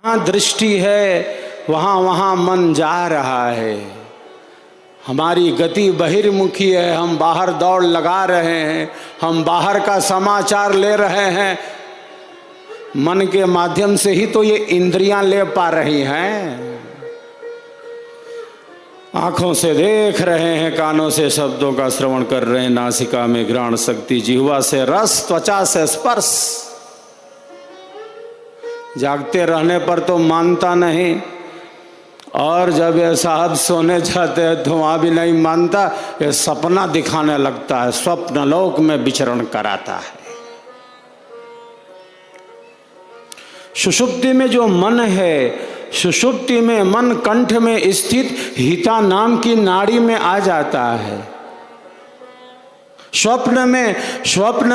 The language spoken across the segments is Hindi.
जहाँ दृष्टि है वहाँ वहाँ मन जा रहा है। हमारी गति बहिर्मुखी है, हम बाहर दौड़ लगा रहे हैं, हम बाहर का समाचार ले रहे हैं। मन के माध्यम से ही तो ये इंद्रियां ले पा रही हैं। आंखों से देख रहे हैं, कानों से शब्दों का श्रवण कर रहे हैं, नासिका में घ्राण शक्ति, जिह्वा से रस, त्वचा से स्पर्श। जागते रहने पर तो मानता नहीं, और जब ये साहब सोने जाते हैं तो वहाँ भी नहीं मानता, ये सपना दिखाने लगता है, स्वप्न लोक में विचरण कराता है। सुषुप्ति में जो मन है, सुषुप्ति में मन कंठ में स्थित हिता नाम की नाड़ी में आ जाता है। स्वप्न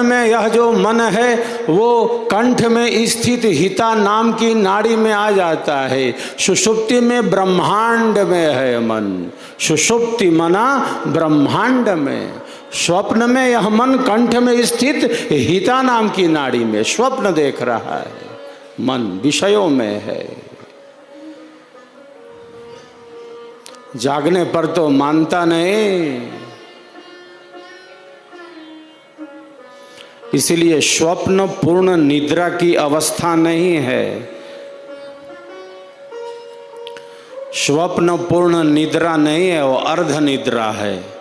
में यह जो मन है वो कंठ में स्थित हिता नाम की नाड़ी में आ जाता है। सुषुप्ति में ब्रह्मांड में है मन, सुषुप्ति मना ब्रह्मांड में। स्वप्न में यह मन कंठ में स्थित हिता नाम की नाड़ी में स्वप्न देख रहा है, मन विषयों में है। जागने पर तो मानता नहीं। इसलिए स्वप्न पूर्ण निद्रा की अवस्था नहीं है। स्वप्न पूर्ण निद्रा नहीं है, वो अर्ध निद्रा है।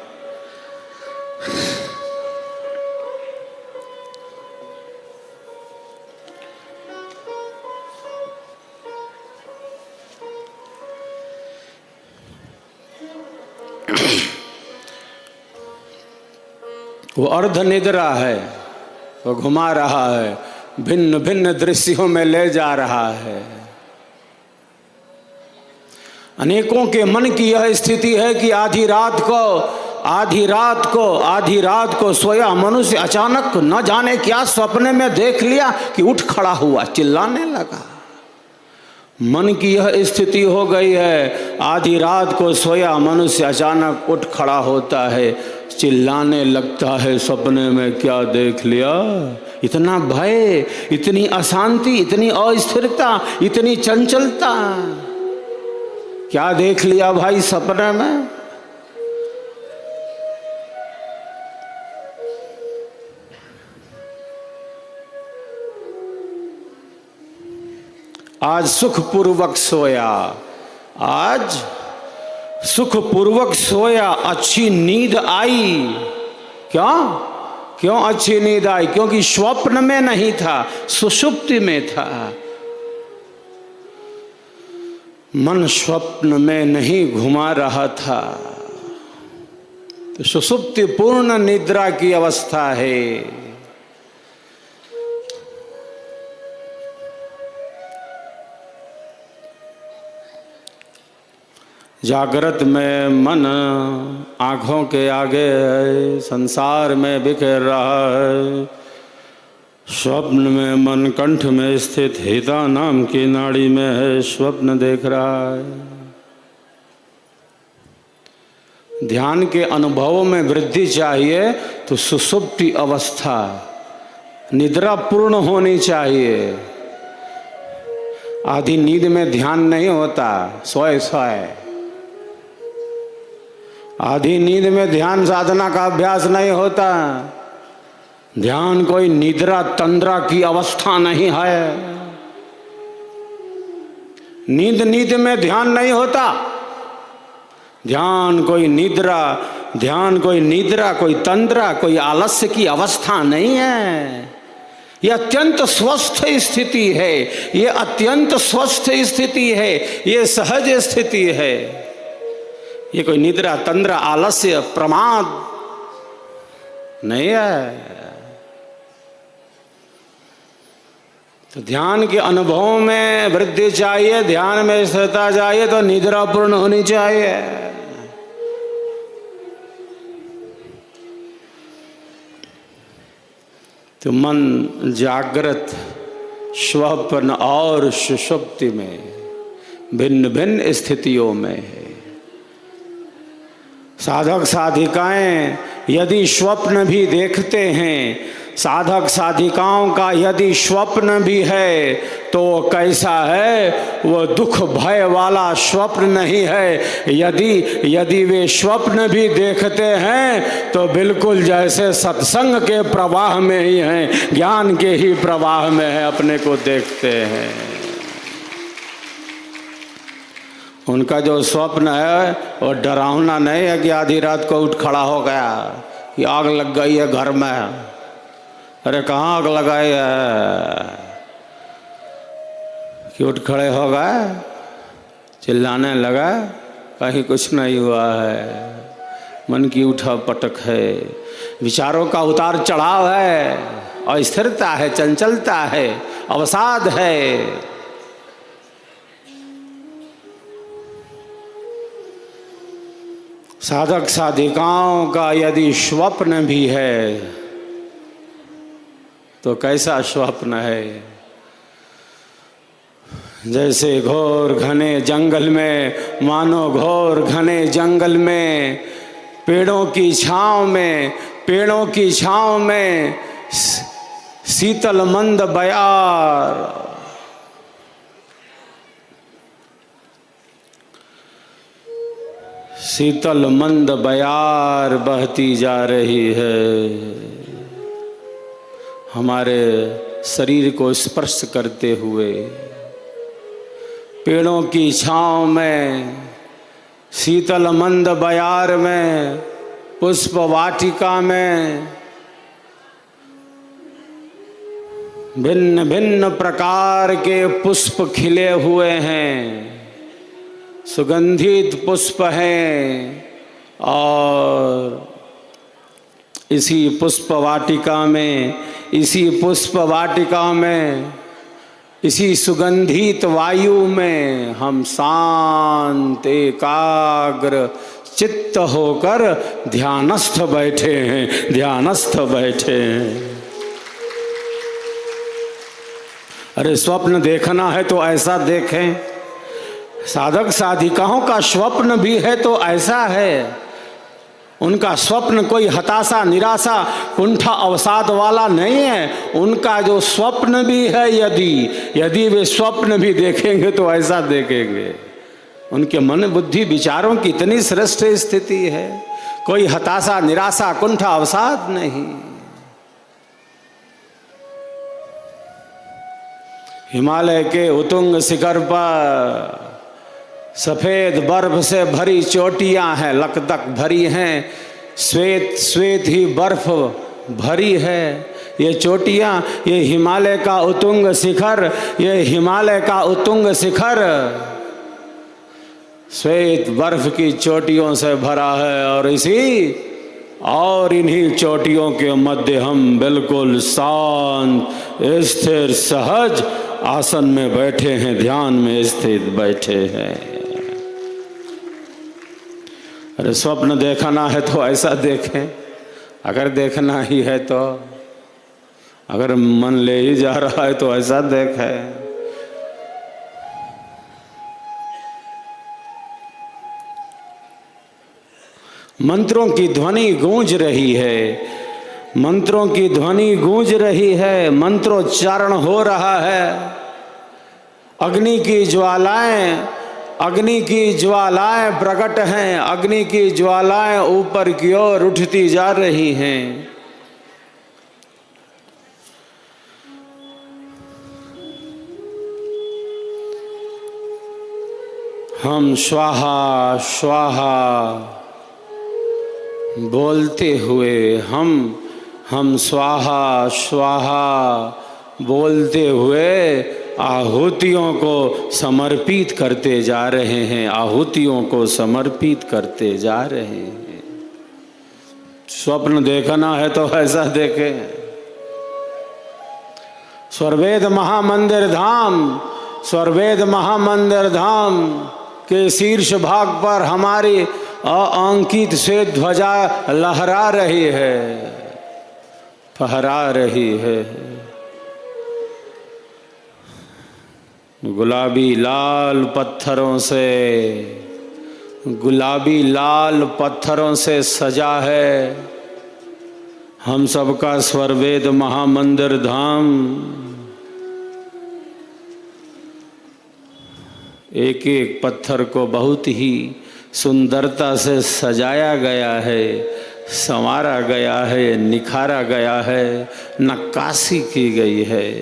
वो अर्ध निद्रा है, वो घुमा रहा है, भिन्न भिन्न दृश्यों में ले जा रहा है। अनेकों के मन की यह स्थिति है कि आधी रात को सोया मनुष्य अचानक न जाने क्या सपने में देख लिया कि उठ खड़ा हुआ, चिल्लाने लगा। मन की यह स्थिति हो गई है, आधी रात को सोया मनुष्य अचानक उठ खड़ा होता है, चिल्लाने लगता है, सपने में क्या देख लिया। इतना भय, इतनी अशांति, इतनी अस्थिरता, इतनी चंचलता, क्या देख लिया भाई सपने में। आज सुखपूर्वक सोया, आज सुखपूर्वक सोया, अच्छी नींद आई। क्यों अच्छी नींद आई? क्योंकि स्वप्न में नहीं था, सुषुप्ति में था। मन स्वप्न में नहीं घुमा रहा था, तो सुषुप्ति पूर्ण निद्रा की अवस्था है। जागृत में मन आँखों के आगे है, संसार में बिखेर रहा है। स्वप्न में मन कंठ में स्थित हिता नाम की नाड़ी में है, स्वप्न देख रहा है। ध्यान के अनुभवों में वृद्धि चाहिए तो सुषुप्ति अवस्था, निद्रा पूर्ण होनी चाहिए। आधी नींद में ध्यान नहीं होता, सोए आधी नींद में ध्यान साधना का अभ्यास नहीं होता। ध्यान कोई निद्रा तंद्रा की अवस्था नहीं है। नींद में ध्यान नहीं होता। ध्यान कोई निद्रा, कोई तंद्रा, कोई आलस्य की अवस्था नहीं है। ये अत्यंत स्वस्थ स्थिति है, ये अत्यंत स्वस्थ स्थिति है, ये सहज स्थिति है। ये कोई निद्रा तंद्रा आलस्य प्रमाद नहीं है। तो ध्यान के अनुभवों में वृद्धि चाहिए, ध्यान में स्थिरता चाहिए, तो निद्रा पूर्ण होनी चाहिए। तो मन जागृत, स्वप्न और सुषुप्ति में भिन्न भिन्न स्थितियों में है। साधक साधिकाएं यदि स्वप्न भी देखते हैं साधक साधिकाओं का यदि स्वप्न भी है तो वो कैसा है, वो दुख भय वाला स्वप्न नहीं है। यदि वे स्वप्न भी देखते हैं तो बिल्कुल जैसे सत्संग के प्रवाह में ही हैं, ज्ञान के ही प्रवाह में है, अपने को देखते हैं। उनका जो स्वप्न है वो डरावना नहीं है कि आधी रात को उठ खड़ा हो गया कि आग लग गई है घर में। अरे कहाँ आग लगाई है कि उठ खड़े हो गए, चिल्लाने लगा, कहीं कुछ नहीं हुआ है। मन की उठा पटक है, विचारों का उतार चढ़ाव है, अस्थिरता है, चंचलता है, अवसाद है। साधक साधिकाओं का यदि स्वप्न भी है तो कैसा स्वप्न है, जैसे घोर घने जंगल में, मानो घोर घने जंगल में पेड़ों की छांव में शीतल मंद बयार, शीतल मंद बयार बहती जा रही है, हमारे शरीर को स्पर्श करते हुए। पेड़ों की छांव में, शीतल मंद बयार में, पुष्प वाटिका में भिन्न भिन्न प्रकार के पुष्प खिले हुए हैं, सुगंधित पुष्प हैं। और इसी पुष्प वाटिका में, इसी सुगंधित वायु में हम शांत एकाग्र चित्त होकर ध्यानस्थ बैठे हैं। अरे स्वप्न देखना है तो ऐसा देखें। साधक साधिकाओं का स्वप्न भी है तो ऐसा है। उनका स्वप्न कोई हताशा, निराशा, कुंठा, अवसाद वाला नहीं है। उनका जो स्वप्न भी है, यदि वे स्वप्न भी देखेंगे तो ऐसा देखेंगे। उनके मन बुद्धि विचारों की इतनी श्रेष्ठ स्थिति है, कोई हताशा, निराशा, कुंठा, अवसाद नहीं। हिमालय के उत्तुंग शिखर पर सफेद बर्फ से भरी चोटियां हैं, लकदक भरी हैं, श्वेत ही बर्फ भरी है। ये चोटियां, ये हिमालय का उत्तुंग शिखर श्वेत बर्फ की चोटियों से भरा है। और इन्हीं चोटियों के मध्य हम बिल्कुल शांत, स्थिर, सहज आसन में बैठे हैं, ध्यान में स्थित बैठे हैं। अरे स्वप्न देखना है तो ऐसा देखें। अगर देखना ही है तो, अगर मन ले ही जा रहा है तो ऐसा देखें। मंत्रों की ध्वनि गूंज रही है, मंत्रोच्चारण हो रहा है। अग्नि की ज्वालाएं प्रकट हैं, अग्नि की ज्वालाएं ऊपर की ओर उठती जा रही हैं। हम स्वाहा स्वाहा बोलते हुए, हम स्वाहा स्वाहा बोलते हुए आहुतियों को समर्पित करते जा रहे हैं, स्वप्न देखना है तो ऐसा देखें। स्वर्वेद महामंदिर धाम के शीर्ष भाग पर हमारी अंकित श्वेत ध्वजा लहरा रही है, फहरा रही है। गुलाबी लाल पत्थरों से सजा है हम सबका स्वरवेद महामंदिर धाम एक एक पत्थर को बहुत ही सुंदरता से सजाया गया है, संवारा गया है, निखारा गया है, नक्काशी की गई है।